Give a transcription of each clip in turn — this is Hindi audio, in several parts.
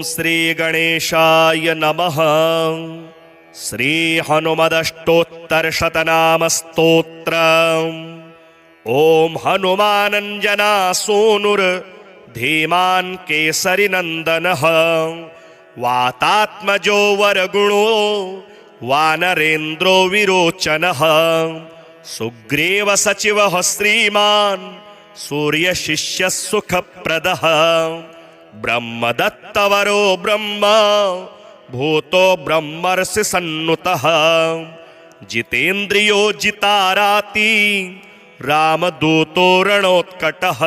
श्री गणेशाय नमः। श्री हनुमदष्टोत्तर शतनाम स्तोत्र। ओम हनुमानंजना सूनुर धीमान केसरी नंदनः। वातात्मजो वरगुणो वानरेन्द्रो विरोचनः। सुग्रीव सचिवः श्रीमान् सूर्य शिष्य सुखप्रदः। ब्रह्मदत्तवरो ब्रह्म भूतो ब्रह्मर्षि सन्नुतः। जितेन्द्रियो जिताराति रामदूतो रणोत्कटः।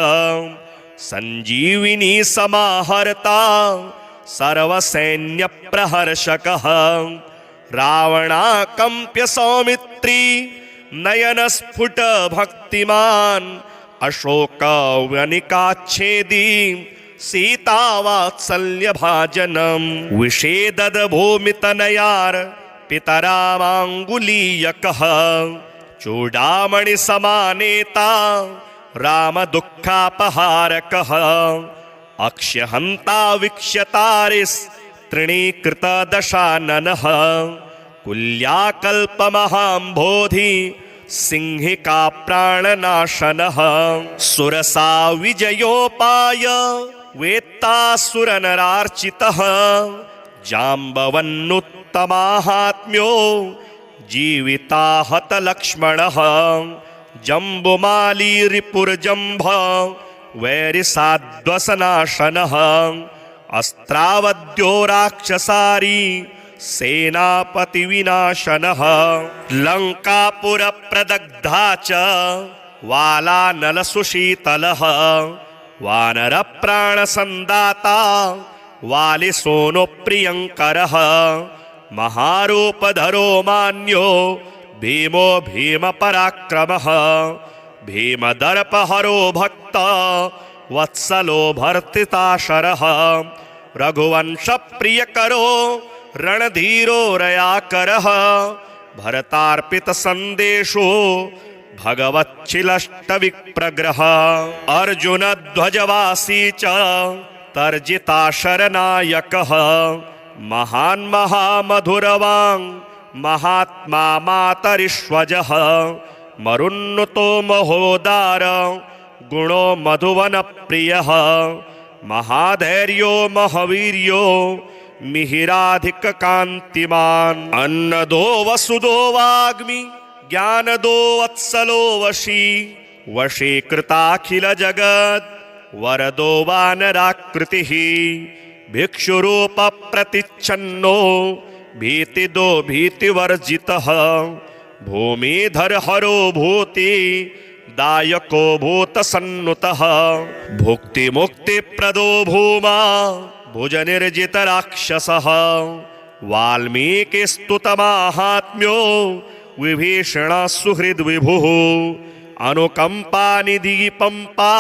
संजीविनी समाहर्ता सर्वसैन्य प्रहर्षकः। रावणाकंप्य सौमित्री नयन स्फुट भक्तिमान। अशोक वनिकाच्छेदी सीता वात्सल्य भाजनम। विषेदद भूमितनयार पितरामांगुलीयकः। चूडामणि समानेता राम दुःखापहारकः। अक्ष्यहंता वीक्ष्यतारिस् तृणीकृत दशाननः। कुल्याकल्पमहाम्भोधि सिंहिका प्राणनाशनः। सुरसा विजयोपाय वेत्तासुरनरार्चितः। जाम्बवन्नुत्तमाहात्म्यो जीविताहत लक्ष्मणः। जम्बुमाली रिपुर्जम्भ वैरिसाद्वसनाशनः। अस्त्रावद्यो राक्षसारी सेनापति विनाशनः। लंकापुर प्रदग्धा च वालानल सुशीतलः। वानर प्राण संदाता वाली सोनो प्रियंकरः। महारूपधरो मान्यो भीमो भीम पराक्रमः। भीमदर्पहरो भक्त वत्सलो भर्तिताशरः। रघुवंश प्रियकरो रणधीरो रयाकरः। भरतार्पित संदेशो भगवच्छिलष्ट विप्रग्रह। अर्जुन ध्वजवासी च तर्जिता शरनायकः। महान् महामधुरवाङ् महात्मा मातरिष्वजः। मरुन्नुतो महोदार गुणो मधुवन प्रियः। महाधैर्यो महवीर्यो मिहिराधिक कांतिमान। अन्नदो वसुदो वाग्मि ज्ञानदो वत्सलो वशी। वशीकृताखिल जगत् वरदो वानराकृतिः। भिक्षुरूप प्रतिच्छन्नो भीतिदो भीतिवर्जितः। भूमिधर हरो भूति दायको भूत सन्नुतः। भुक्ति मुक्ति प्रदो भूमा भुज निर्जित राक्षसः। वाल्मीकि स्तुत माहात्म्यो विभीषण सुहृद विभुः। अनुकंपा निधि पंपा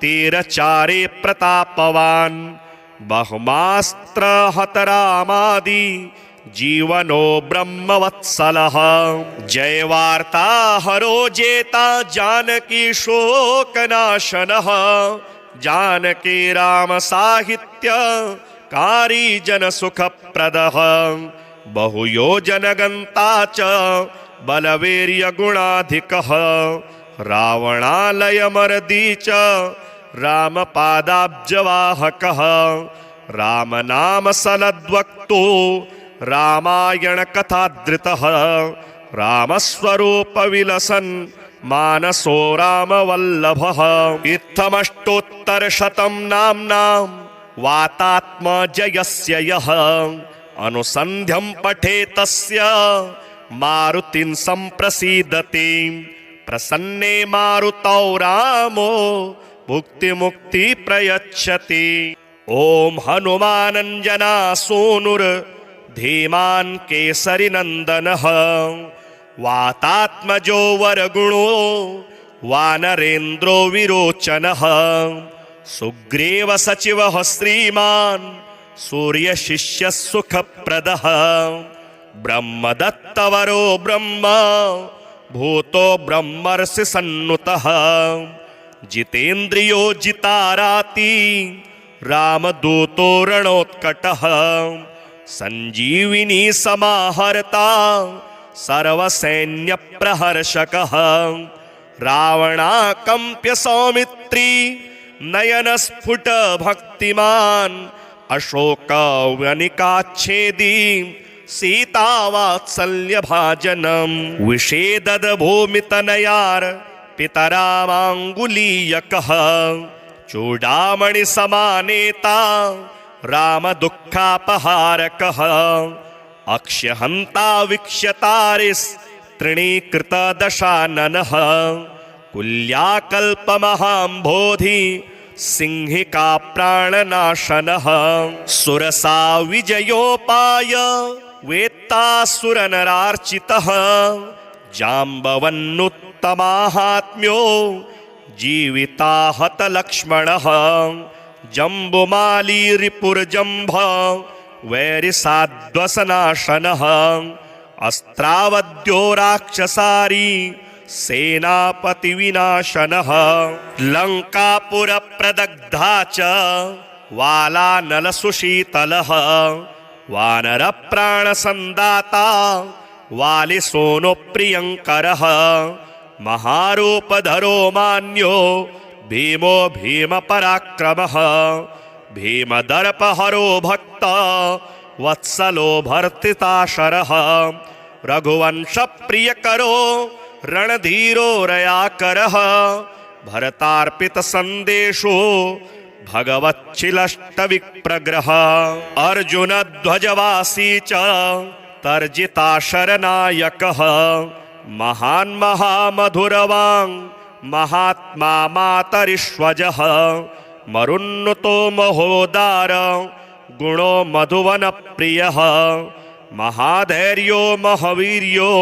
तीरचारे प्रतापवान्। बहुमास्त्र हत रामादि जीवनो ब्रह्मवत्सलः। जय वार्ता हरो जेता जानकी शोकनाशनः। जानकी राम साहित्य कारी जन सुखप्रदः। बहुयोजन गंता च बलवीर्य गुणाधिकः। रावणालय मर्दी च राम पादाब्जवाहकः। राम नाम सलद्वक्तो रामायण कथाधृतः। रामस्वरूप विलसन् मानसो रामवल्लभः। इत्थमष्टोत्तर शतं नाम्नां वातात्मजयस्य यः। अनुसन्ध्यं पठेतस्य मारुतिं सम्प्रसीदति। प्रसन्ने मारुतौ रामो भुक्ति मुक्ति प्रयच्छति। ओम हनुमानंजना सूनुर धीमान केसरी नंदनः। वातात्मजो वरगुणो वानरेन्द्रो विरोचनः। सुग्रीव सचिवः श्रीमान् सूर्य शिष्य सुखप्रदः। ब्रह्मदत्तवरो ब्रह्म भूतो ब्रह्मर्षि सन्नुतः। जितेन्द्रियो जिताराति रामदूतो रणोत्कटः सञ्जीविनी समाहर्ता सर्वसैन्यप्रहर्षकः रावणाकम्प्य सौमित्री नयनस्फुट भक्तिमान् अशोकवनिकाच्छेदी सीतावात्सल्यभाजनम् विषेदद्भूमितनयार् पितरामाङ्गुलीयकः चूडामणिसमानेता रामदुःखापहारकः अक्ष्यहन्ता वीक्ष्यतारिस्तृणीकृतदशाननः कुल्याकल्पमहाम्भोधि सिंहिका प्राणनाशनः सुरसा विजयोपाय वेत्तासुरनरार्चितः जाम्बवन्नुत्तमाहात्म्यो जीविताहतलक्ष्मणः जम्बुमाली रिपुर्जम्भ वैरिसाध्वसनाशनः अस्त्रावद्यो राक्षसारी सेनापतिविनाशनः लङ्कापुरप्रदग्धा च वालानलसुशीतलः वानरप्राणसन्दाता वालिसोनुप्रियङ्करः महारूपधरो मान्यो भीमो भीमपराक्रमः भीमदर्पहरो भक्त वत्सलो भर्तिताशरः रघुवंशप्रियकरो रणधीरो रयाकरः भरतार्पितसन्देशो भगवच्छिलष्टविप्रग्रह अर्जुनध्वजवासी च तर्जिताशरनायकः महान् महामधुरवाङ् महात्मा मातरिष्वजः मरुन्नुतो महोदार गुणो मधुवनप्रियः महाधैर्यो महावीर्यो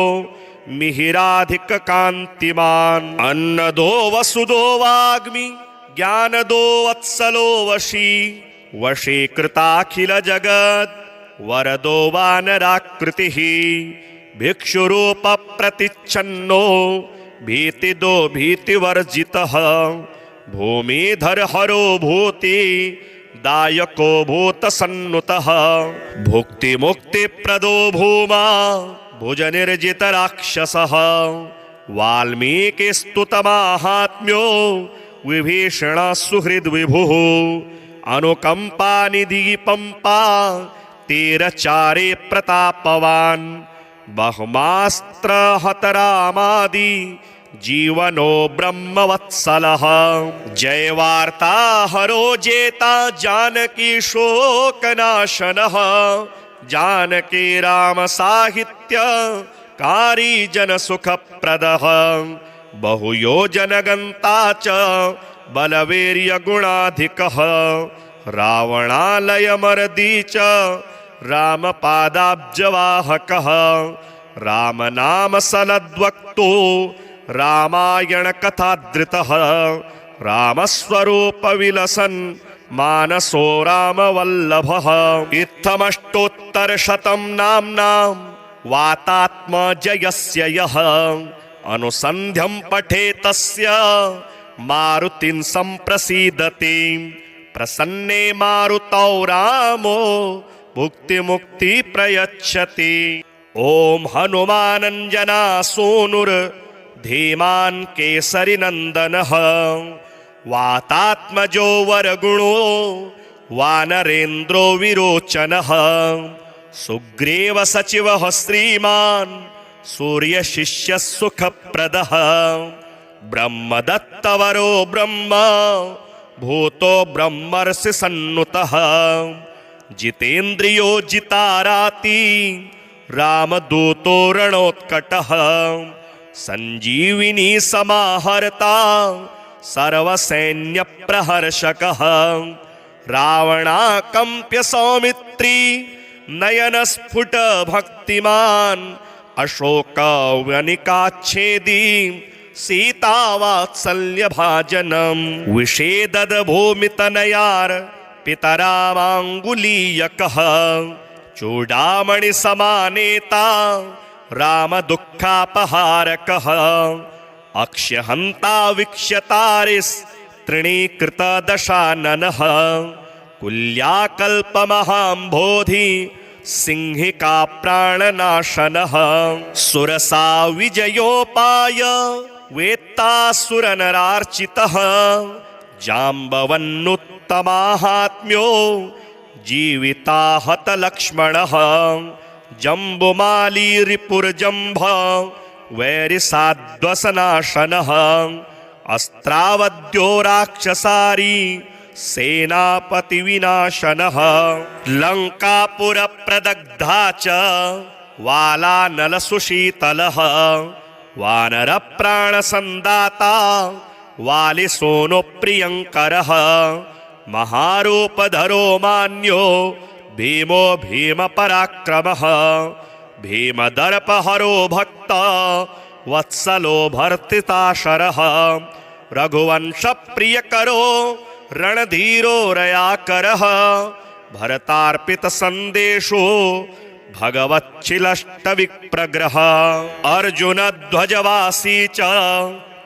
मिहिराधिककान्तिमान् अन्नदो वसुदो वाग्मि ज्ञानदो वत्सलो वशी वशीकृताखिलजगत् वरदो वानराकृतिः भिक्षुरूपप्रतिच्छन्नो भीतिदो भीतिवर्जितः भूमिधरहरो भूति दायको भूतसन्नुतः भुक्तिमुक्तिप्रदो भूमा भुजनिर्जितराक्षसः वाल्मीकिस्तुतमाहात्म्यो विभीषणसुहृद्विभुः अनुकम्पानिधिपम्पा तीरचारे प्रतापवान् बहुमास्त्रहतरामादि जीवनो ब्रह्मवत्सलः जयवार्ताहरो जेता जानकी शोकनाशनः जानकी राम साहित्य कारी जनसुखप्रदः बहुयोजनगन्ता च बलवीर्यगुणाधिकः रावणालयमर्दी च रामपादाब्जवाहकः रामनामसलद्वक्तो रामायणकथाधृतः रामस्वरूपविलसन् मानसो रामवल्लभः इत्थमष्टोत्तरशतं नाम्नां वातात्मजयस्य यः अनुसन्ध्यं पठेतस्य मारुतिं सम्प्रसीदति प्रसन्ने मारुतौ रामो भुक्तिमुक्ति प्रयच्छति ओम हनुमानञ्जना सूनुर्धीमान् केसरीनन्दनः वातात्मजो वरगुणो वानरेन्द्रो विरोचनः सुग्रीव सचिवः श्रीमान् सूर्यशिष्यः सुखप्रदः ब्रह्मदत्तवरो ब्रह्म भूतो ब्रह्मर्षि सन्नुतः जितेन्द्रियो जिताराति रामदूतो रणोत्कटः संजीविनी समाहर्ता सर्वसैन्यप्रहर्षकः रावणाकम्प्य सौमित्री नयनस्फुट भक्तिमान् अशोकवनिकाच्छेदी सीतावात्सल्यभाजनम् विषेदद्भूमितनयार् पितरामाङ्गुलीयकः चूडामणिसमानेता रामदुःखापहारकः अक्ष्यहन्ता वीक्ष्यतारिस्तृणीकृतदशाननः कुल्याकल्पमहाम्भोधि सिंहिका प्राणनाशनः सुरसा विजयोपाय वेत्तासुरनरार्चितः जाम्बवन्नुत्तमाहात्म्यो जीविताहत लक्ष्मणः जम्बुमाली रिपुर्जम्भ वैरिसाध्वसनाशनः अस्त्रावद्यो राक्षसारी सेनापतिविनाशनः लङ्कापुरप्रदग्धा च वालानलसुशीतलः वानरप्राणसन्दाता वालिसोनुप्रियङ्करः महारूपधरो मान्यो भीमो भीमपराक्रमः भीमदर्पहरो भक्त वत्सलो भर्तिताशरः रघुवंशप्रियकरो रणधीरो रयाकरः भरतार्पितसन्देशो भगवच्छिलष्टविप्रग्रह अर्जुनध्वजवासी च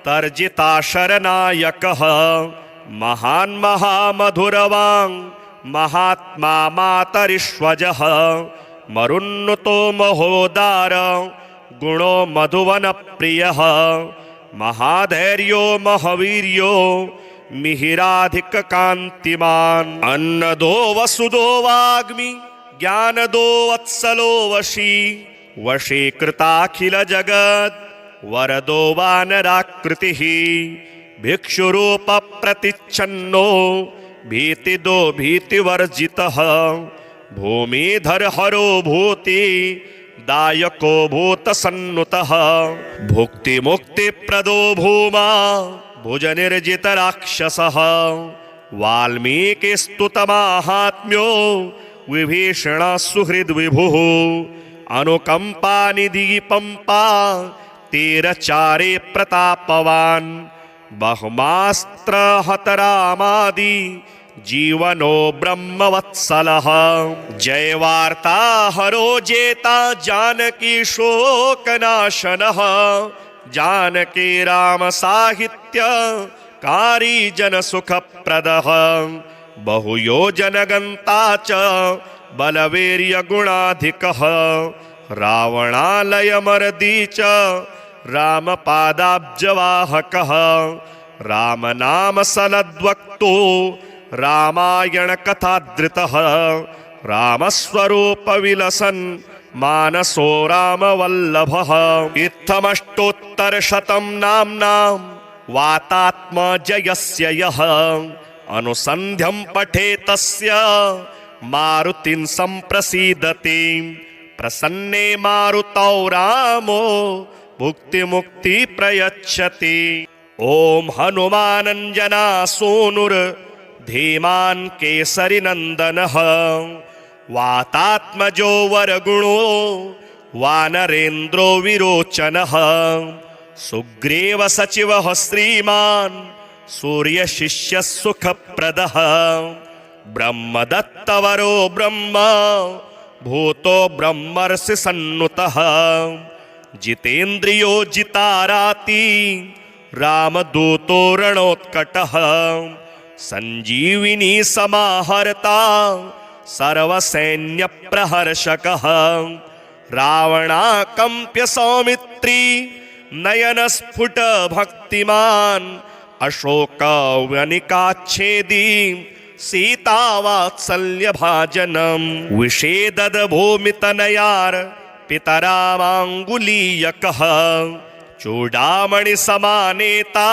तर्जिताशरनायकः महान् महामधुरवाङ् महात्मा मातरिष्वजः मरुन्नुतो महोदार गुणो मधुवनप्रियः महाधैर्यो महावीर्यो मिहिराधिककान्तिमान् अन्नदो वसुदो वाग्मि ज्ञानदो वत्सलो वशी वशीकृताखिलजगत् वरदो वानराकृतिः भिक्षुरूपप्रतिच्छन्नो भीतिदो भीतिवर्जितः भूमिधरहरो भूति दायको भूतसन्नुतः भुक्तिमुक्तिप्रदो भूमा भुजनिर्जितराक्षसः वाल्मीकिस्तुतमाहात्म्यो विभीषणसुहृद्विभुः अनुकम्पानिधिपम्पा तीरचारे प्रतापवान् बहुमास्त्रहतरामादि जीवनो ब्रह्मवत्सलः जयवार्ताहरो जेता जानकी शोकनाशनः जानकी राम साहित्य कारी जनसुखप्रदः बहुयोजनगन्ता च बलवीर्यगुणाधिकः रावणालयमर्दी च रामपादाब्जवाहकः रामनामसलद्वक्तो रामायणकथाधृतः रामस्वरूपविलसन् मानसो रामवल्लभः इत्थमष्टोत्तरशतं नाम्नां वातात्मजयस्य यः अनुसन्ध्यं पठेतस्य मारुतिं सम्प्रसीदति प्रसन्ने मारुतौ रामो भुक्तिमुक्ति प्रयच्छति। ओम हनुमानंजना सोनुर धीमान केसरी नंदनः वातात्मजो वरगुणो वानरेन्द्रो विरोचनः सुग्रीव सचिवः श्रीमान् सूर्यशिष्य सुखप्रदः ब्रह्मदत्तवरो ब्रह्म भूतो ब्रह्मर्षि सन्नुतः जितेन्द्रियो जिताराति रामदूतो रणोत्कटः संजीविनी समाहर्ता सर्वसैन्यप्रहर्षकः रावणाकम्प्य सौमित्री नयनस्फुट भक्तिमान् अशोकवनिकाच्छेदी सीतावात्सल्यभाजनम् विषेदद्भूमितनयार पितरामाङ्गुलीयकः चूडामणिसमानेता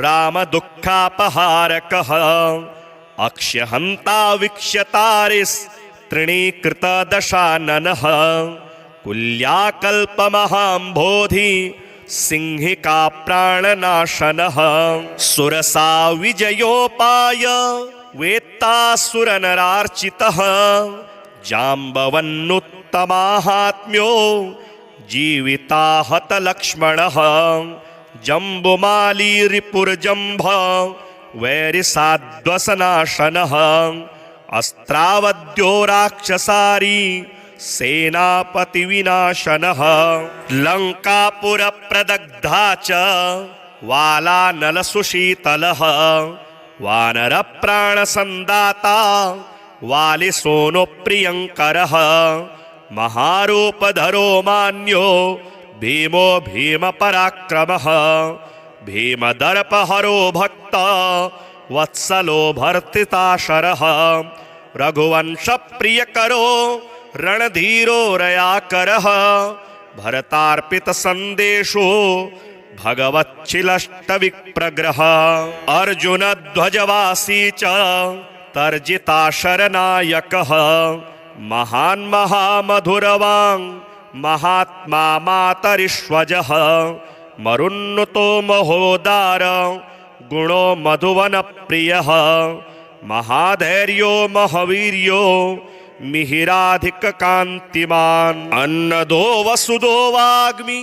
रामदुःखापहारकः अक्ष्यहन्ता वीक्ष्यतारिस्तृणीकृतदशाननः कुल्याकल्पमहाम्भोधि सिंहिका प्राणनाशनः सुरसा विजयोपाय वेत्तासुरनरार्चितः जाम्बवन्नुत्तमाहात्म्यो जीविताहत लक्ष्मणः जम्बुमाली रिपुर्जम्भ वैरिसाध्वसनाशनः अस्त्रावद्यो राक्षसारी सेनापतिविनाशनः लङ्कापुरप्रदग्धा च वालानलसुशीतलः वानर प्राण संदाता वाली सोनो प्रियंकरः महारूपधरो मान्यो भीमो भीम पराक्रमः भीमदर्पहरो भक्त वत्सलो भर्तिताशरः रघुवंश प्रियकरो रणधीरो रयाकरः भरतार्पित संदेशो भगवच्छिलष्टविप्रग्रह अर्जुन ध्वजवासी च तर्जिताशरनायकः महान् महामधुरवाङ् महात्मा मातरिष्वजः मरुन्नुतो महोदार गुणो मधुवन प्रियः महाधैर्यो महावीर्यो मिहिराधिक कांतिमान अन्नदो वसुदो वाग्मि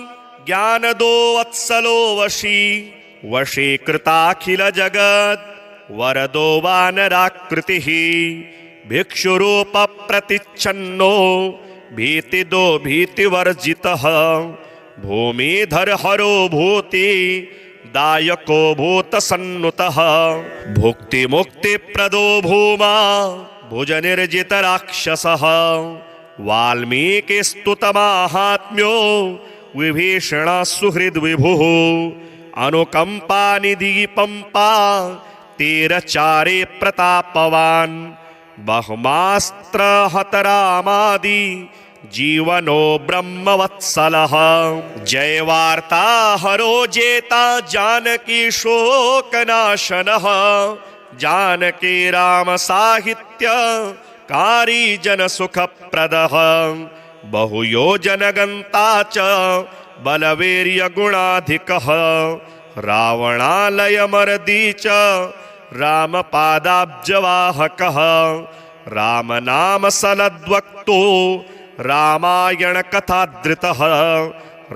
ज्ञानदो वत्सलो वशी वशीकृताखिल जगत् वरदो वानराकृतिः भिक्षुरूप प्रतिच्छन्नो भीतिदो भीतिवर्जितः भूमिधर हरो भूति दायको भूतसन्नुतः भुक्ति मुक्ति प्रदो भूमा भुजनिर्जित राक्षसः वाल्मीकिस्तुतमाहात्म्यो विभीषण सुहृद विभुः अनुकंपा निधि पंपा तीरचारे प्रतापवान् बहुमास्त्र हतरामादि जीवनो ब्रह्मवत्सलः जय वार्ता हरो जेता जानकी शोकनाशनः जानकी राम साहित्य कारी जन सुख प्रदः बहुयोजन गंता च बलवीर्य गुणाधिकः रावणालय मर्दी च राम पादाब्जवाहकः राम नाम सलद्वक्तो रामायण कथाधृतः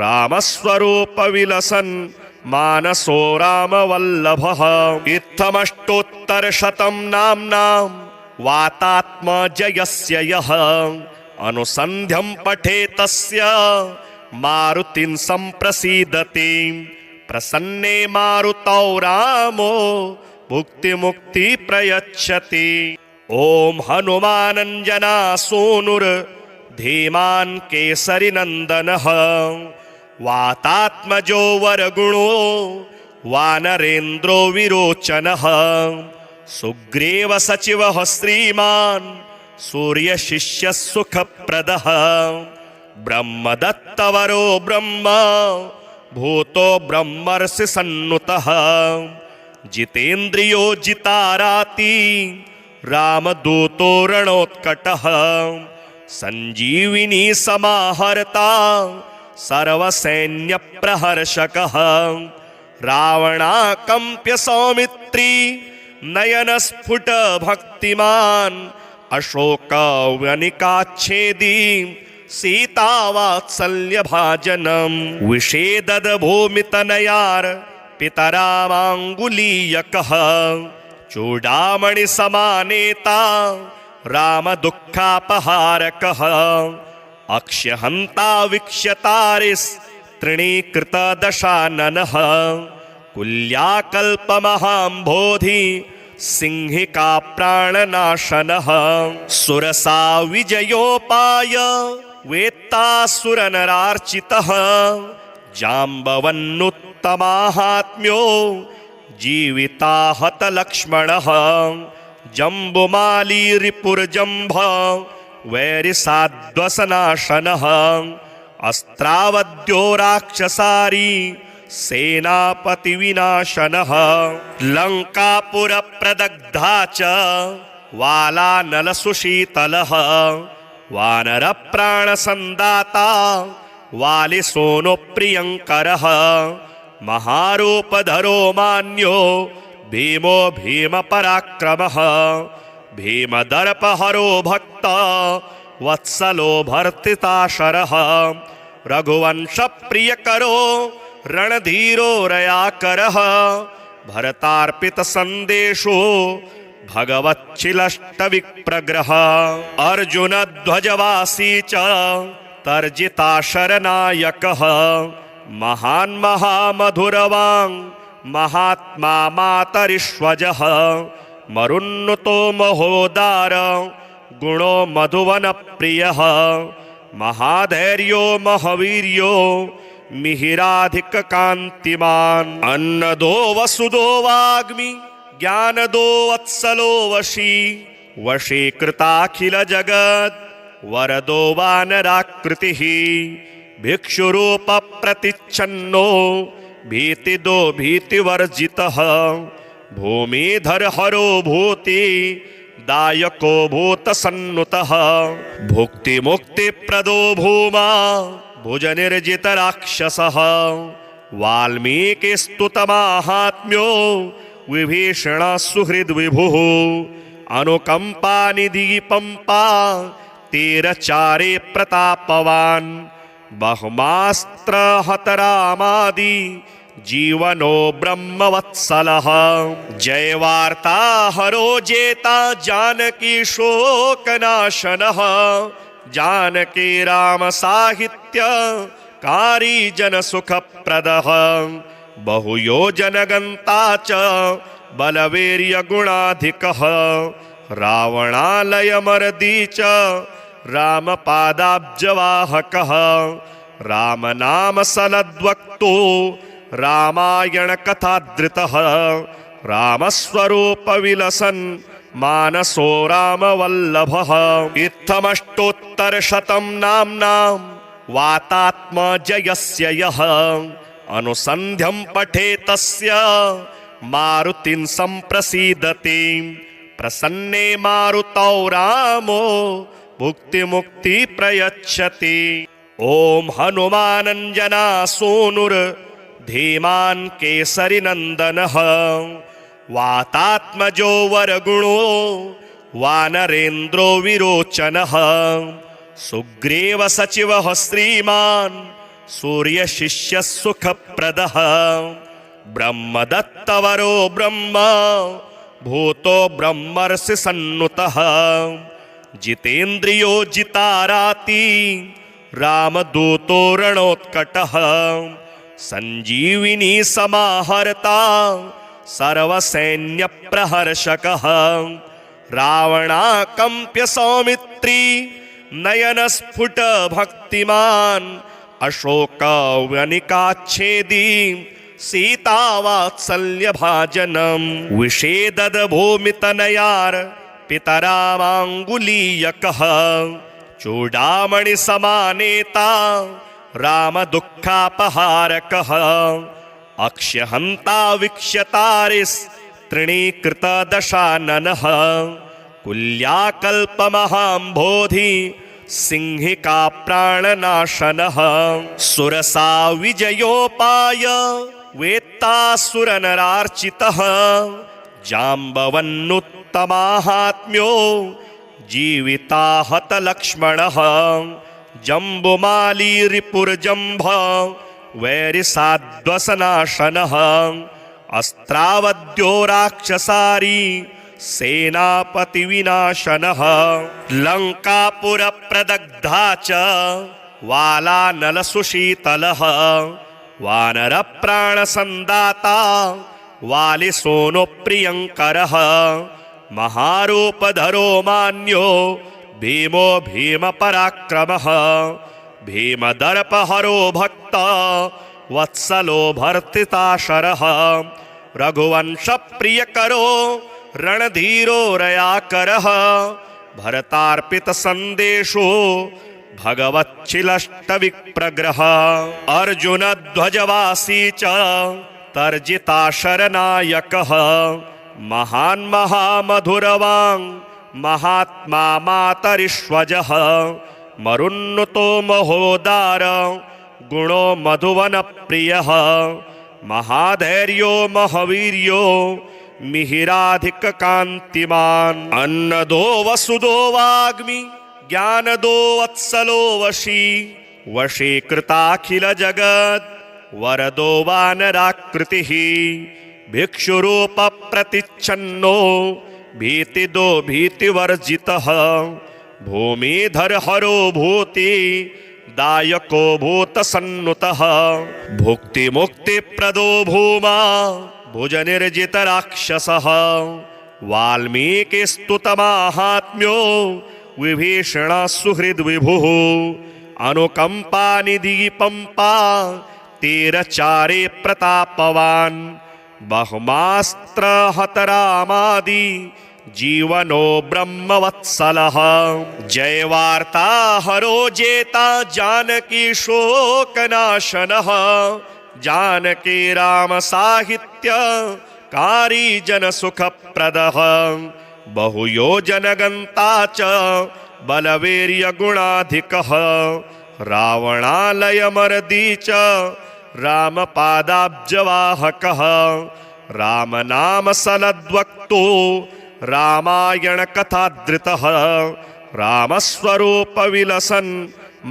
रामस्वरूप विलसन् मानसो रामवल्लभः इत्थमष्टोत्तरशतं नाम्नां वातात्मजयस्य यः अनुसन्ध्यं पठेतस्य मारुतिं सम्प्रसीदति प्रसन्ने मारुतौ रामो भुक्तिमुक्ति प्रयच्छति। ओम हनुमानंजना सूनुर धीमान केसरी नंदनः वातात्मजो वरगुणो वानरेन्द्रो विरोचनः सुग्रीव सचिवः श्रीमान् सूर्य शिष्य सुखप्रदः ब्रह्मदत्तवरो ब्रह्म भूतो ब्रह्मर्षि सन्नुतः जितेन्द्रियो जिताराति रामदूतो रणोत्कटः संजीविनी समाहर्ता सर्वसैन्य प्रहर्षकः रावणाकंप्य सौमित्री नयन स्फुट भक्तिमान् अशोक वनिकाच्छेदी सीता वात्सल्य भाजनम विषेदद भूमितनयार पितरामांगुलीयकः चूडामणि समानेता राम दुःखापहारकः अक्ष्यहन्ता वीक्ष्यतारिस् तृणीकृत दशाननः कुल्याकल्पमहाम्भोधि सिंहिका प्राणनाशनः सुरसा विजयोपाय वेत्तासुरनरार्चितः जाम्बवन्नुत्तमाहात्म्यो जीविताहत लक्ष्मणः जम्बुमाली रिपुर्जम्भ वैरिसाद्वसनाशनः अस्त्रावद्यो राक्षसारी सेनापति विनाशनः लंकापुर प्रदग्धा च वालानल सुशीतलः वानर प्राण संदाता वाली सोनो प्रियंकरः महारूपधरो मान्यो भीमो भीम पराक्रमः भीमदर्पहरो भक्त वत्सलो भर्तिताशरः रघुवंश प्रियकरो रणधीरो रयाकरः भरतार्पित संदेशो भगवच्छिलष्टविप्रग्रह अर्जुन ध्वजवासी च तर्जिताशरनायकः महान् महामधुरवाङ् महात्मा मातरिष्वजः मरुन्नुतो महोदार गुणो मधुवन प्रियः महाधैर्यो महावीर्यो मिहिराधिक कांतिमान अन्नदो वसुदो वाग्मि ज्ञानदो वत्सलो वशी वशीकृताखिल जगत् वरदो वानराकृतिः भिक्षुरूप प्रतिच्छन्नो भीतिदो भीतिवर्जितः भूमिधर हरो भूति दायको भूतसन्नुतः भुक्ति मुक्ति प्रदो भूमा भुजनिर्जित राक्षसः वाल्मीकिस्तुतमाहात्म्यो विभीषण सुहृद विभुः अनुकंपा निधि पंपा तीरचारे प्रतापवान् बहुमास्त्र हतरामादि जीवनो ब्रह्मवत्सलः जय वार्ता हरो जेता जानकी शोकनाशनः जानकी राम साहित्य कारी जन सुखप्रदः बहुयोजन गंता च बलवीर्य गुणाधिकः रावणालय मर्दी च रामपादाब्जवाहकः राम नाम सलद्वक्तो रामायण कथाधृतः रामस्वरूप विलसन् मानसो रामवल्लभः इत्थमष्टोत्तरशतं नाम्नां वातात्मजयस्य यः अनुसन्ध्यं पठेतस्य मारुतिं सम्प्रसीदति प्रसन्ने मारुतौ रामो भुक्ति मुक्ति प्रयच्छति। ओम हनुमानंजना सोनुर धीमान केसरी नंदनः वातात्मजो वरगुणो वानरेन्द्रो विरोचनः सुग्रीव सचिवः श्रीमान् सूर्य शिष्य सुखप्रदः ब्रह्मदत्तवरो ब्रह्म भूतो ब्रह्मर्षि सन्नुतः जितेन्द्रियो जिताराति रामदूतो रणोत्कटः संजीविनी समाहर्ता सर्वसैन्य प्रहर्षकः रावणाकंप्य सौमित्री नयन स्फुट भक्तिमान् अशोक वनिकाच्छेदी सीता वात्सल्य भाजनम विषेदद भूमितनयार पितरामांगुलीयकः चूडामणि समानेता राम दुःखापहारकः अक्षहन्ता वीक्ष्यतारिस् तृणीकृत दशाननः कुल्याकल्पमहाम्भोधि सिंहिका प्राणनाशनः सुरसा विजयोपाय वेत्तासुरनरार्चितः जाम्बवन्नुत्तमाहात्म्यो जीविताहत लक्ष्मणः जम्बुमाली रिपुर्जम्भ वैरिसाद्वसनाशनः अस्त्रावद्यो राक्षसारी सेनापति विनाशनः लंकापुर प्रदग्धा च वालानल सुशीतलः वानर प्राण संदाता वाली सोनो प्रियंकरः महारूपधरो मान्यो भीमो भीम पराक्रमः भीमदर्पहरो भक्त वत्सलो भर्तिताशरः रघुवंश प्रियकरो रणधीरो रयाकरः भरतार्पित संदेशो भगवच्छिलष्टविप्रग्रह अर्जुन ध्वजवासी च तर्जिताशरनायकः महान् महामधुरवाङ् महात्मा मातरिष्वजः मरुन्नुतो महोदार गुणो मधुवन प्रियः महाधैर्यो महावीर्यो मिहिराधिक कांतिमान अन्नदो वसुदो वाग्मि ज्ञानदो वत्सलो वशी वशीकृताखिल जगत् वरदो वानराकृतिः भिक्षुरूप प्रतिच्छन्नो भीतिदो भीतिवर्जितः भूमिधर हरो भूति दायको भूतसन्नुतः भुक्तिमुक्तिप्रदो भूमा भुजनिर्जितराक्षसः वाल्मीकिस्तुतमाहात्म्यो विभीषणः सुहृद्विभुः अनुकम्पानिधिपम्पा तीरचारे प्रतापवान् बहुमास्त्रहतरामादि जीवनो ब्रह्मवत्सलः जयवार्ता हरो जेता जानकी शोकनाशनः जानकी राम साहित्य कारी जन सुखप्रदः बहुयोजनगन्ता च बलवीर्य गुणाधिकः रावणालयमर्दी च रामपादाब्जवाहकः रामनाम सलद्वक्तो रामायण कथाधृतः रामस्वरूपविलसन्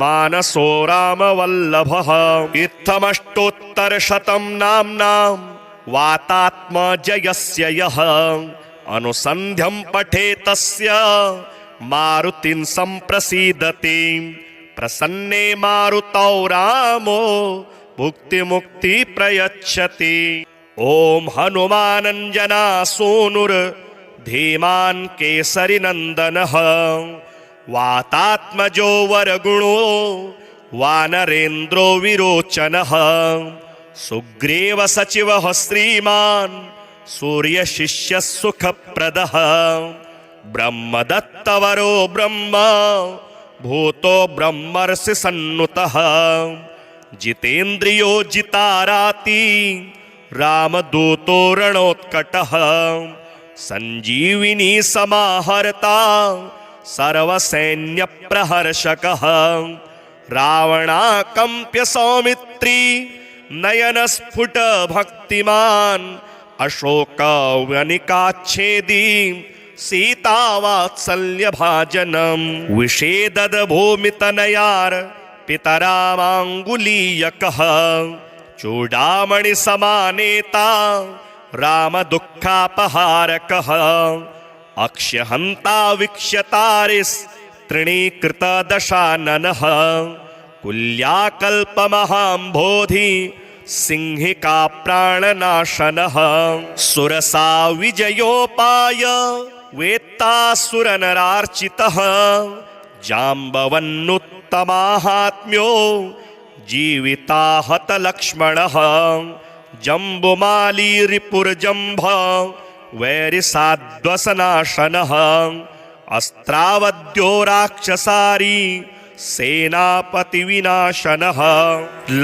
मानसो रामवल्लभः इत्थमष्टोत्तरशतं नाम्नां वातात्मजयस्य यः अनुसन्ध्यं पठेतस्य मारुतिं सम्प्रसीदति प्रसन्ने मारुतौ रामो भुक्तिमुक्ति प्रयच्छति। ओम हनुमानंजना सूनुर धीमान केसरी नंदनः वातात्मजो वरगुणो वानरेन्द्रो विरोचनः सुग्रीव सचिवः श्रीमान् सूर्यशिष्य सुखप्रदः ब्रह्मदत्तवरो ब्रह्म भूतो ब्रह्मर्षि सन्नुतः जितेन्द्रियो जिताराति रामदूतो रणोत्कटः संजीविनी समाहर्ता सर्वसैन्यप्रहर्षकः रावणाकम्प्य सौमित्री नयनस्फुट भक्तिमान् अशोकवनिकाच्छेदी सीतावात्सल्यभाजनं विषेदद भूमितनयार पितरामाङ्गुलीयकः चूडामणि समानेता राम दुःखापहारकः अक्षहन्ता वीक्ष्यतारिस् तृणीकृत दशाननः कुल्याकल्पमहाम्भोधि सिंहिका प्राणनाशनः सुरसा विजयोपाय वेत्तासुरनरार्चितः जाम्बवन्नुत्तमाहात्म्यो जीविताहत लक्ष्मणः जम्बुमाली रिपुरजम्भ वैरिसाद्वसनाशनः अस्त्रावद्यो राक्षसारी सेनापति विनाशनः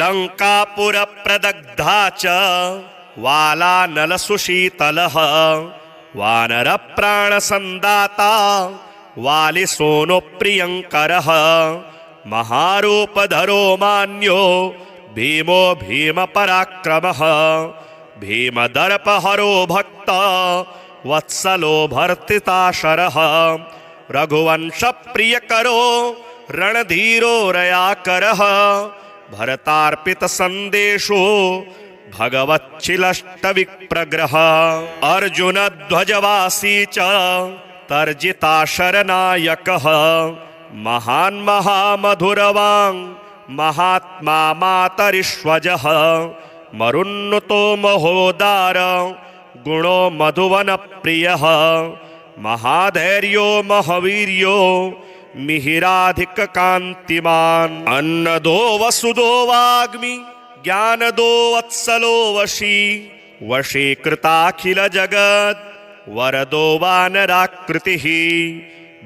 लंकापुरप्रदग्धा च वालानलसुशीतलः वानरप्राणसन्दाता वालिसोनो प्रियङ्करः महारूपधरो मान्यो भीमो भीमपराक्रमः भीमदर्पहरो भक्त वत्सलो भर्तिताशरः रघुवंशप्रियकरो रणधीरो रयाकरः भरतार्पितसन्देशो भगवच्छिलष्टविप्रग्रह अर्जुनध्वजवासी च तर्जिताशरनायकः महान् महामधुरवाङ् महात्मा मातरिष्वजः मरुन्नुतो महोदार गुणो मधुवनप्रियः महाधैर्यो महावीर्यो मिहिराधिककान्तिमान् अन्नदो वसुदो वाग्मि ज्ञानदो वत्सलो वशी वशीकृताखिलजगत् वरदो वानराकृतिः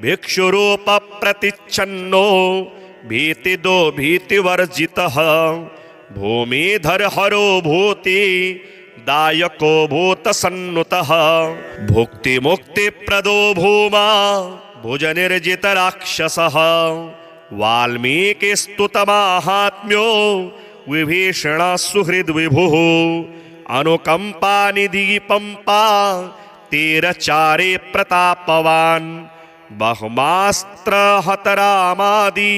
भिक्षुरूपप्रतिच्छन्नो भीतिदो भीतिवर्जितः भूमिधरहरो भूति दायको भूतसन्नुतः भुक्तिमुक्तिप्रदो भूमा भुजनिर्जितराक्षसः वाल्मीकिस्तुतमाहात्म्यो विभीषणः सुहृद्विभुः अनुकम्पानिधिपम्पा तीरचारे प्रतापवान् बहुमास्त्रहतरामादि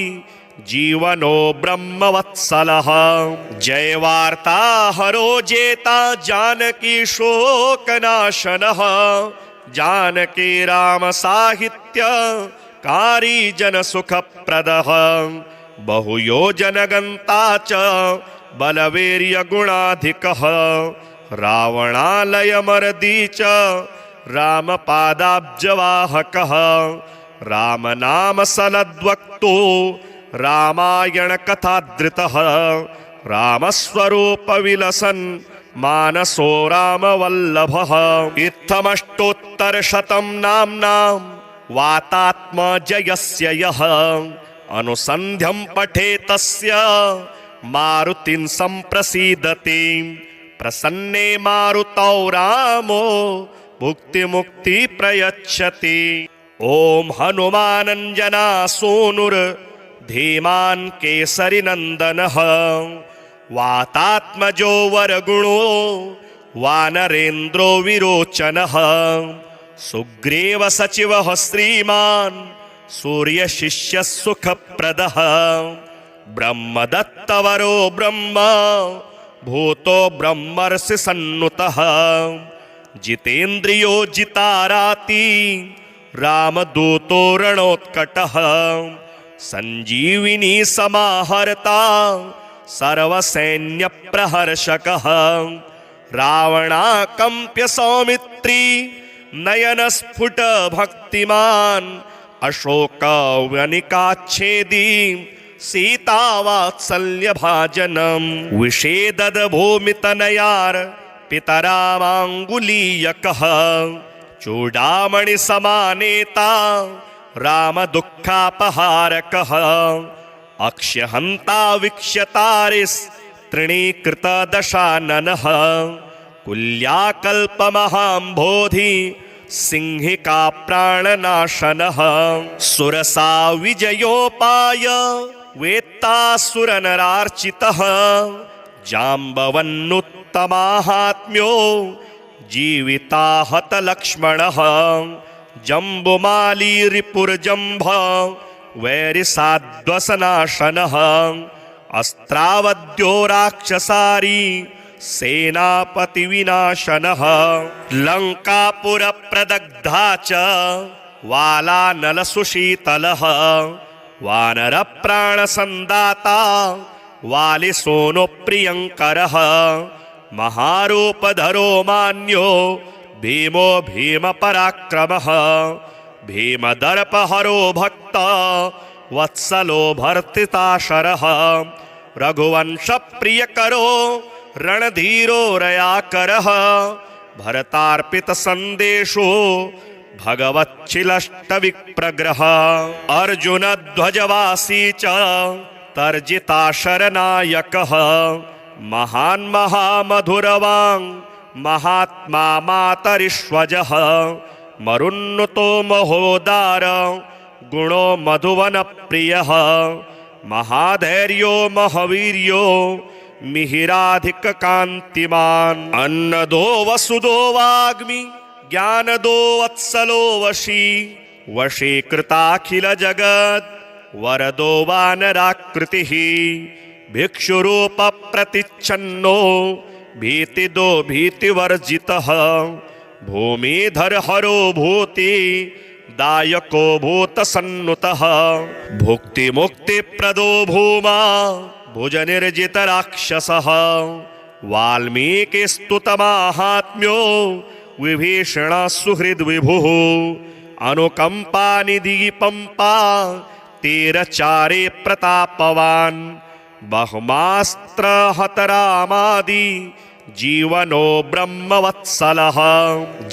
जीवनो ब्रह्मवत्सलः जयवार्ता हरो जेता जानकी शोकनाशनः जानकी राम साहित्य कारी जन सुखप्रदः बहुयोजनगन्ता च बलवीर्यगुणाधिकः रावणालयमर्दी च रामपादाब्जवाहकः रामनामसलद्वक्तो रामायणकथाधृतः रामस्वरूपविलसन् मानसो रामवल्लभः। इत्थमष्टोत्तरशतं नाम्नां वातात्मजयस्य यः अनुसन्ध्यं पठेतस्य मारुतिं सम्प्रसीदति। प्रसन्ने मारुतौ रामो भुक्तिमुक्ति प्रयच्छति। ओम हनुमानञ्जना सूनुर्धीमान् केसरीनन्दनः वातात्मजो वरगुणो वानरेन्द्रो विरोचनः सुग्रीव सचिवः श्रीमान् सूर्यशिष्यः सुखप्रदः ब्रह्मदत्तवरो ब्रह्म भूतो ब्रह्मर्षि सन्नुतः जितेन्द्रियो जिताराति रामदूतो रणोत्कटः संजीविनी समाहर्ता सर्वसैन्यप्रहर्षकः रावणाकम्प्य सौमित्री नयनस्फुट भक्तिमान् अशोकवनिकाच्छेदी सीतावात्सल्यभाजनम् विषेदद भूमितनयार पितरामाङ्गुलीयकः चूडामणिसमानेता रामदुःखापहारकः अक्ष्यहन्ता वीक्ष्यतारिस्तृणीकृतदशाननः कुल्याकल्पमहाम्भोधि सिंहिका प्राणनाशनः सुरसा विजयोपाय वेत्तासुरनरार्चितः जाम्बवन्नुत्तमाहात्म्यो जीविताहत लक्ष्मणः जम्बुमाली रिपुर्जम्भ वैरिसाध्वसनाशनः अस्त्रावद्यो राक्षसारी सेनापति विनाशनः लंकापुरप्रदग्धा च वालानलसुशीतलः वानरप्राणसन्दाता वालिसोनुप्रियङ्करः महारूपधरो मान्यो भीमो भीमपराक्रमः भीमदर्पहरो भक्त वत्सलो भर्तिताशरः रघुवंशप्रियकरो रणधीरो रयाकरः भरतार्पितसन्देशो भगवच्छिलष्टविप्रग्रह अर्जुनध्वजवासी च तर्जिताशरनायकः महान् महामधुरवाङ् महात्मा मातरिष्वजः मरुन्नुतो महोदार गुणो मधुवनप्रियः महाधैर्यो महावीर्यो मिहिराधिककान्तिमान् अन्नदो वसुदो वाग्मि ज्ञानदो वत्सलो वशी वशीकृताखिलजगत् वरदो वानराकृतिः भिक्षुरूपप्रतिच्छन्नो भीतिदो भीतिवर्जितः भूमिधरहरो भूति दायको भूतसन्नुतः भुक्तिमुक्तिप्रदो भूमा भुजनिर्जितराक्षसः वाल्मीकिस्तुतमाहात्म्यो विभीषणः सुहृद्विभुः अनुकम्पानिधिपम्पा तीरचारे प्रतापवान् बहुमास्त्रहतरामादि जीवनो ब्रह्मवत्सलः